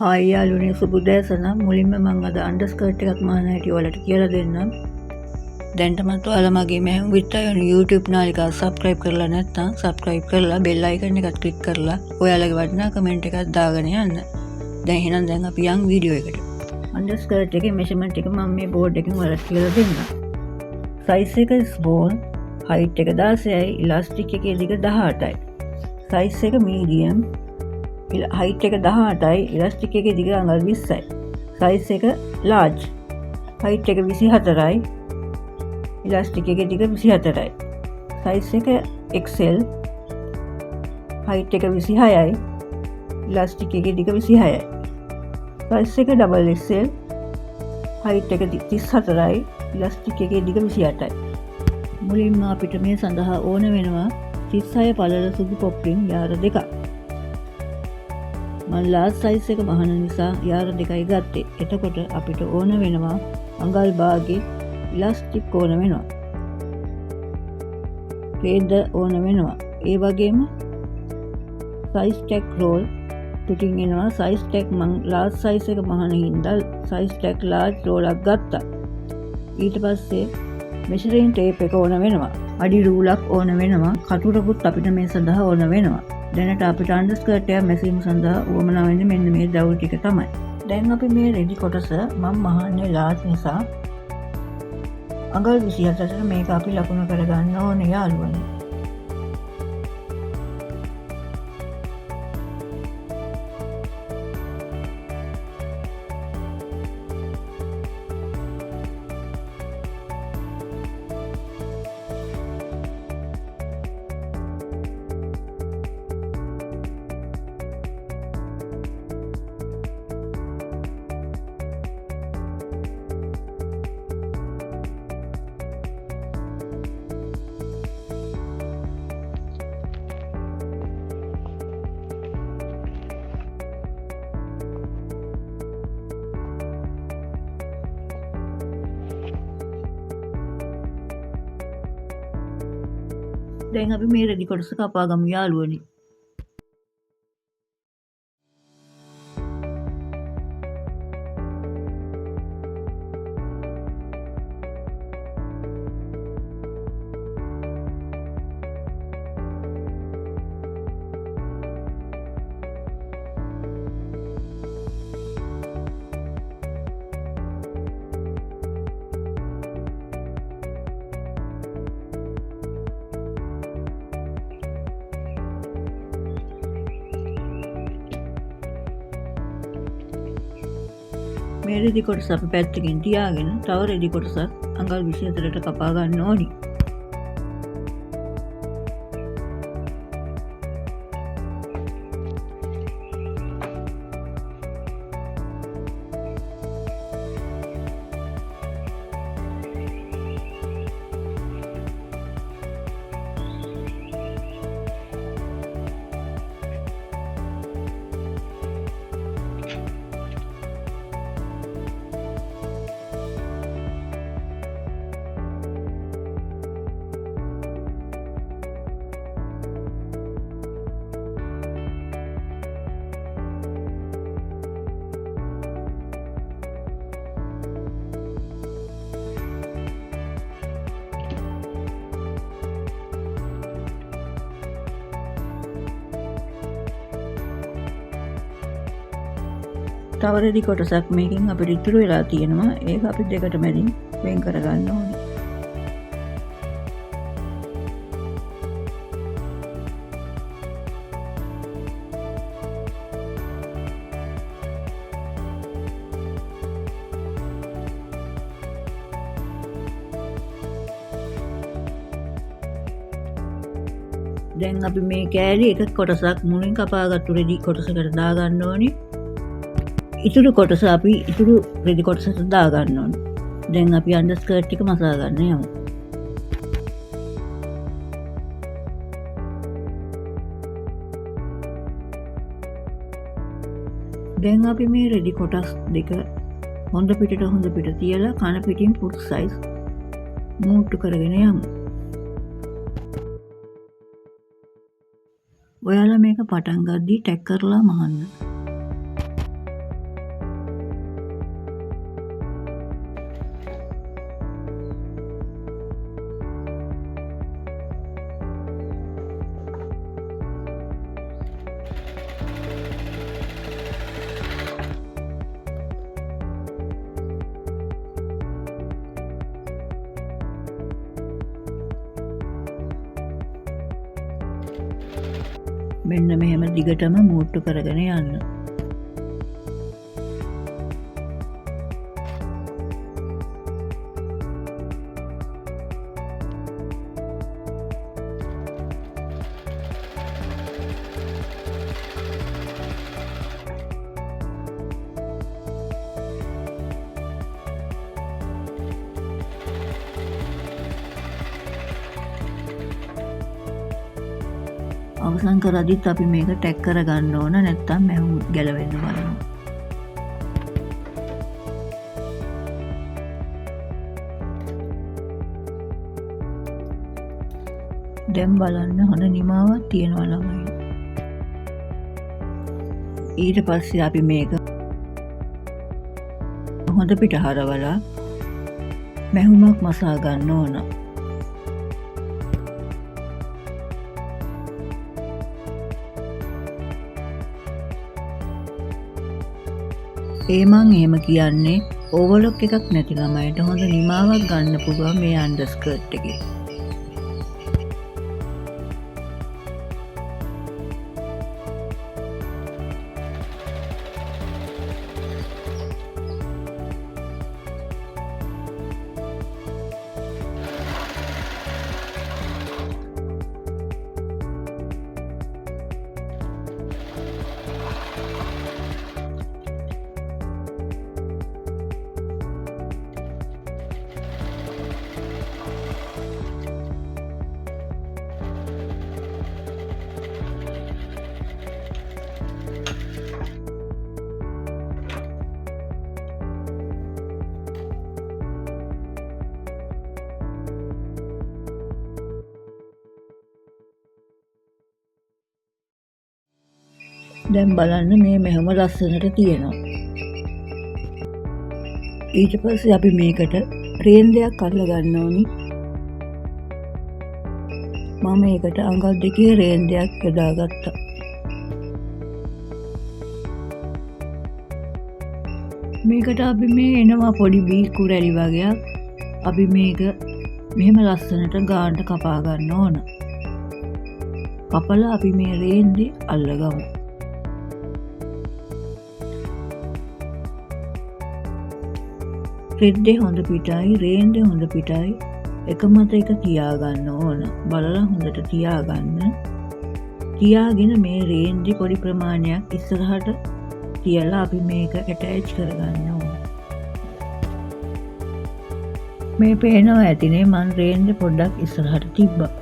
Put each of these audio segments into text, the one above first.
Hi යාළුවනේ සුබ උදෑසන. මුලින්ම මම අද අන්ඩර්ස්කර්ට් එකක් මහන හැටි ඔයාලට කියලා දෙන්නම්. දැන්ටමත් ඔයාලා මගේ මෙහෙම විතරයි YouTube නාලිකාව සබ්ස්ක්‍රයිබ් කරලා නැත්නම් සබ්ස්ක්‍රයිබ් කරලා බෙල් අයිකන් එකත් ක්ලික් කරලා ඔයාලගේ වටිනා කමෙන්ට් එකක් දාගෙන යන්න. දැන් අපි යන් වීඩියෝ එකට. අන්ඩර්ස්කර්ට් එකේ මෙෂර්මන්ට් එක මම මේ බෝඩ් එකෙන් ඔයාලට කියලා දෙන්නම්. සයිස් එක ස්මෝල්, height එක 16යි, ඉලාස්ටික් එකේ දිග 18යි. සයිස් එක මීඩියම්, height එක 18යි, ඉලාස්ටික් එකේ දිග අඟල් 20යි. සයිස් එක large, height එක 24යි, ඉලාස්ටික් එකේ දිග 24යි. සයිස් එක XL, height එක 26යි, ඉලාස්ටික් එකේ දිග 26යි. සයිස් එක XXL, height එක 34යි, ඉලාස්ටික් එකේ දිග 28යි. මුලින්ම අපිට මේ සඳහා ඕන වෙනවා 36 පළල සුදු පොප්ලින් යාර දෙකක්. මම ලාර්ජ් සයිස් එක මහන නිසා යාර දෙකයි ගත්තේ. එතකොට අපිට ඕන වෙනවා අඟල් භාගේ ඉලාස්ටික් ඕන වෙනවා. රේද ඕන වෙනවා. ඒ වගේම සයිස් ටැග් රෝල් පිටින් එනවා. සයිස් ටැග් මම ලාර්ජ් සයිස් එක මහන හින්දා සයිස් ටැග් ලාර්ජ් රෝලක් ගත්තා. ඊට පස්සේ මෙෂරින් ටේප් එක ඕන වෙනවා. අඩි රූලක් ඕන වෙනවා. කටුරකුත් අපිට මේ සඳහා ඕන වෙනවා. දැනට අපිට අන්ඩර්ස්කර්ට් එක මැසීම සඳහා උවමනා වෙන්නේ මෙන්න මේ දවුල් ටික තමයි. දැන් අපි මේ රෙඩි කොටස මම මහන්නේ ලාර්ජ් නිසා අඟල් 24ට මේක අපි ලකුණු කරගන්න ඕනේ යාළුවනේ. දැන් අපි මේ රෙදි කොටස කපා ගමු යාළුවනේ. මේ රෙදි කොටස අපි පැත්තකින් තියාගෙන තව රෙදි කොටසක් අඟල් 24ට කපා ගන්න ඕනි. තව රෙදි කොටසක් මේකෙන් අපිට ඉතුරු වෙලා තියෙනවා. ඒක අපි දෙකට මැදින් වෙන් කරගන්න ඕනේ. දැන් අපි මේ කෑලි එක කොටසක් මුලින් කපාගත්තු රෙදි කොටසකට දාගන්න ඕනේ. ඉතුරු කොටස අපි ඉතුරු රෙදි කොටසට දාගන්න ඕනේ. දැන් අපි අන්ඩර්ස්කර්ට් එක මසා ගන්න යමු. දැන් අපි මේ රෙදි කොටස් දෙක හොඳ පිට තියලා කන පිටින් පුට් සයිස් මූට්ටු කරගෙන යමු. ඔයාලා මේක පටන් ගද්දී ටැග් කරලා මහන්න. මෙන්න මෙහෙම දිගටම මූට්ටු කරගෙන යන්න. අවසන් කරද්දිත් අපි මේක ටැක් කරගන්න ඕන, නැත්නම් මැහුම් ගැලවෙන්න බලනවා. දැන් බලන්න හොඳ නිමාවක් තියෙනවා ළමයි. ඊට පස්සේ අපි මේක හොඳ පිට හරවලා මැහුමක් මසා ගන්න ඕන. ඒ මං එහෙම කියන්නේ ඕවර්ලොක් එකක් නැති ළමයිට හොඳ නිමාවක් ගන්න පුළුවන් මේ අන්ඩර්ස්කර්ට් එකේ. දැන් බලන්න මේ මෙහෙම ලස්සනට තියෙනවා. ඊට පස්සේ අපි මේකට රේන්දයක් අල්ල ගන්න ඕනි. මම ඒකට අඟල් 2 රේන්දයක් යොදාගත්තා. මේකට අපි මේ එනවා පොඩි බීකු රැලි වගේක්. අපි මේක මෙහෙම ලස්සනට ගානට කපා ගන්න ඕන. කපලා අපි මේ රේන්දේ අල්ලගමු. රෙද්දේ හොඳ පිටයි, රේන්දේ හොඳ පිටයි එක මත එක තියාගන්න ඕන. බලලා හොඳට තියාගන්න. තියාගෙන මේ රේන්දේ පොඩි ප්‍රමාණයක් ඉස්සරහට තියලා අපි මේක ඇටච් කරගන්න ඕන. මේ පේනවා ඇතිනේ මං රේන්දේ පොඩ්ඩක් ඉස්සරහට තිබ්බා.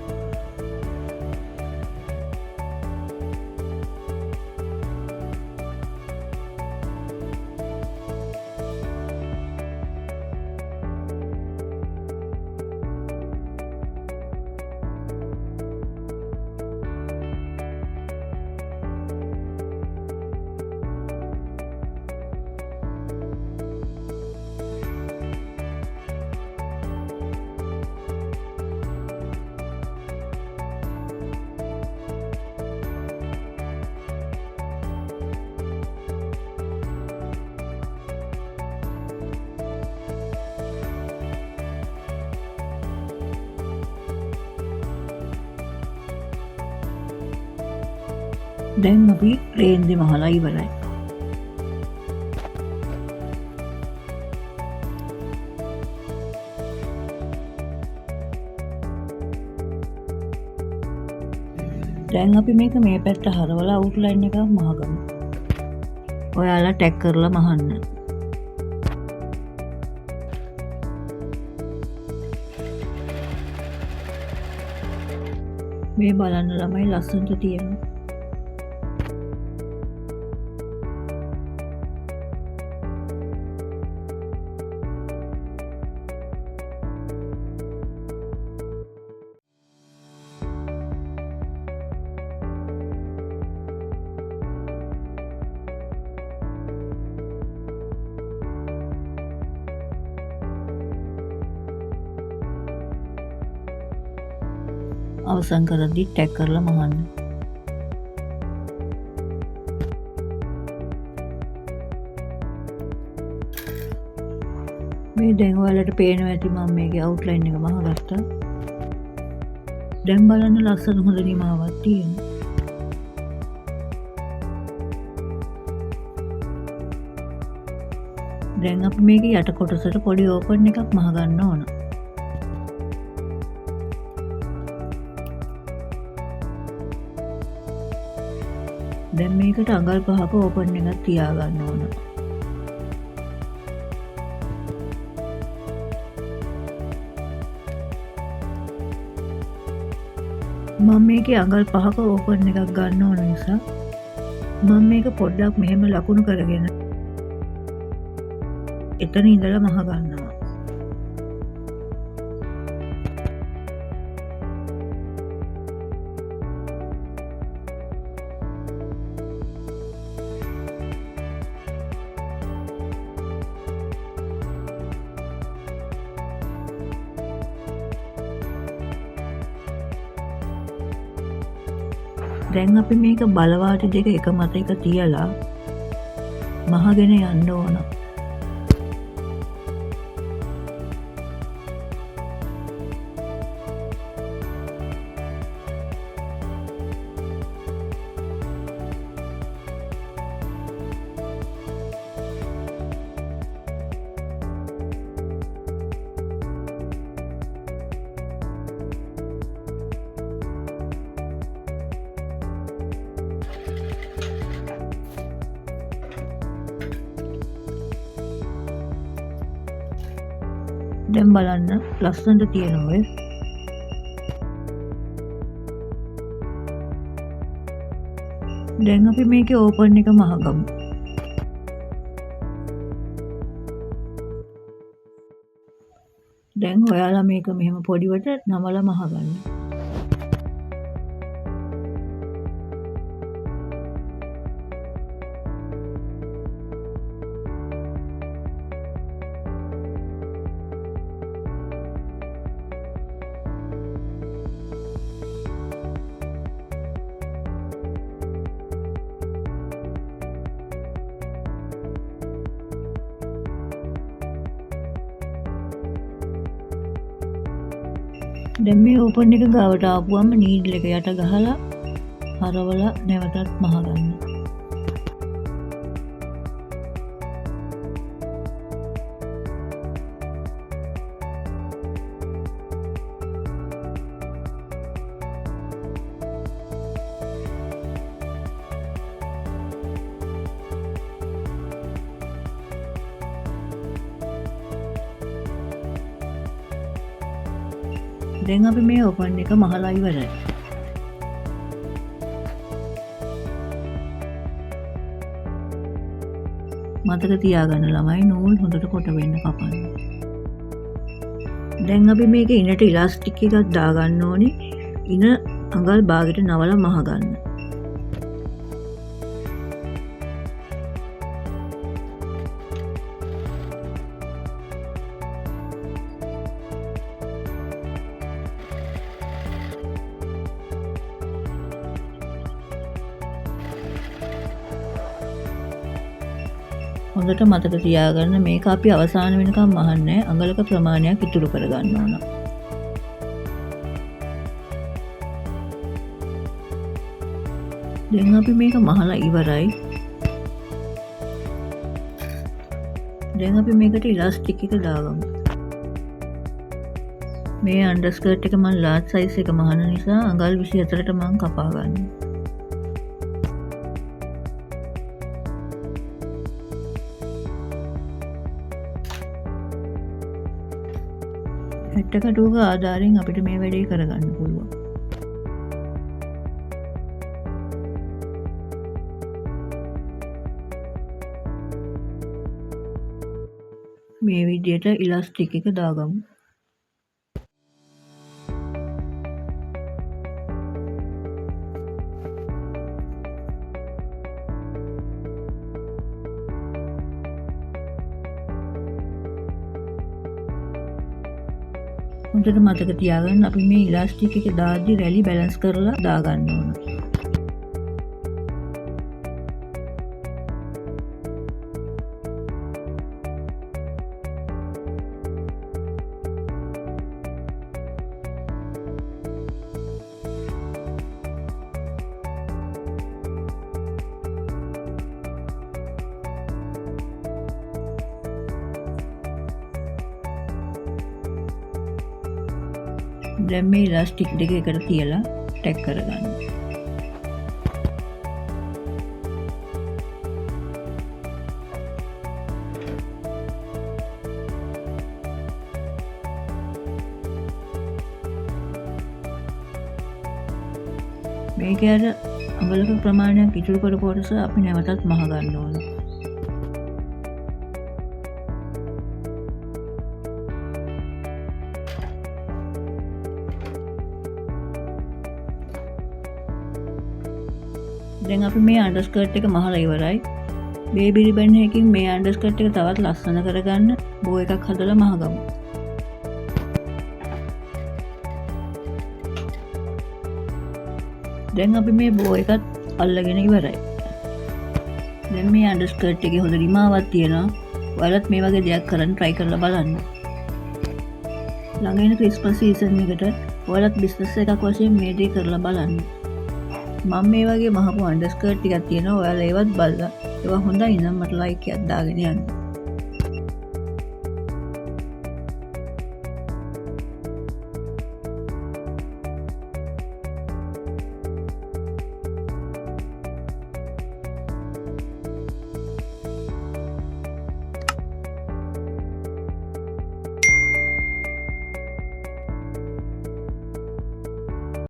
දැන් අපි රේන්දේ මහලා ඉවරයි. දැන් අපි මේක මේ පැත්ත හරවලා අවුට්ලයින් එකක් මහගමු. ඔයාලා ටැග් කරලා මහන්න. මේ බලන්න ළමයි ලස්සනට තියෙනවා. අවසන් කරද්දි ටැග් කරලා මහන්න. මේ දැන් ඔයාලට පේනවා ඇති මම මේකේ අවුට්ලයින් එක මහගත්තා. දැන් බලන්න ලස්සන හොඳ නිමාවක් තියෙනවා. දැන් අපි මේකේ යට කොටසට පොඩි ඕපන් එකක් මහ ගන්න ඕන. දැන් මේකට අඟල් 5ක ඕපන් එකක් තියා ගන්න ඕන. මම මේකේ අඟල් 5ක ඕපන් එකක් ගන්න ඕන නිසා මම මේක පොඩ්ඩක් මෙහෙම ලකුණු කරගෙන එතන ඉඳලා මහ ගන්නවා. දැන් අපි මේක බලවාටි දෙක එක මත එක තියලා මහගෙන යන්න ඕන. දැන් බලන්න ලස්සනට තියෙනවා. දැන් අපි මේකේ ඕපන් එක මහගමු. දැන් ඔයාලා මේක මෙහෙම පොඩිවට නමලා මහගන්න. දැන් මේ ඕපන් එක ගාවට ආපුවම නීඩල් එක යට ගහලා හරවලා නැවතත් මහගන්න. දැන් අපි මේ ඕපන් එක මහලා ඉවරයි. මතක තියාගන්න ළමයි නූල් හොඳට කොට වෙන්න කපන්න. දැන් අපි මේක ඉනට ඉලාස්ටික් එකක් දාගන්න ඕනේ. ඉන අඟල් භාගයට නවලා මහගන්න. හොඳට මතක තියාගන්න මේක අපි අවසාන වෙනකම් මහන්නේ අඟලක ප්‍රමාණයක් ඉතුරු කරගන්න ඕන. දැන් අපි මේක මහලා ඉවරයි. දැන් අපි මේකට ඉලාස්ටික් එක දාගමු. මේ අන්ඩර්ස්කර්ට් එක මම ලාර්ජ් සයිස් එක මහන නිසා අඟල් 24ට මම කපා ගන්නවා. හැට්ටකටුවක ආධාරයෙන් අපිට මේ වැඩේ කරගන්න පුළුවන්. මේ විදියට ඉලාස්ටික් එක දාගමු. හොඳට මතක තියාගන්න අපි මේ ඉලාස්ටික් එක දාද්දි රැලි බැලන්ස් කරලා දාගන්න ඕන. දැන් මේ ඉලාස්ටික් දෙක එකට තියලා ටැග් කරගන්න. මේක අර අඟලක ප්‍රමාණයක් ඉතුරු කරපු කොටස අපි නැවතත් මහ ගන්න ඕන. දැන් අපි මේ අන්ඩර්ස්කර්ට් එක මහලා ඉවරයි. බේබි රිබන් එකකින් මේ අන්ඩර්ස්කර්ට් එක තවත් ලස්සන කරගන්න බෝ එකක් හදලා මහගමු. දැන් අපි මේ බෝ එකත් අල්ලගෙන ඉවරයි. දැන් මේ අන්ඩර්ස්කර්ට් එකේ හොඳ රිමාවක් තියෙනවා. ඔයාලත් මේ වගේ දෙයක් කරන්න try කරලා බලන්න. ළඟ එන ක්‍රිස්මස් සීසන් එකට ඔයාලත් බිස්නස් එකක් වශයෙන් මේ දේ කරලා බලන්න. මම මේ වගේ මහපු අන්ඩර්ස්කර්ට් ටිකක් තියෙනවා. ඔයාලා ඒවත් බලලා ඒවා හොඳයි නම් මට ලයික් එකක් දාගෙන යන්න.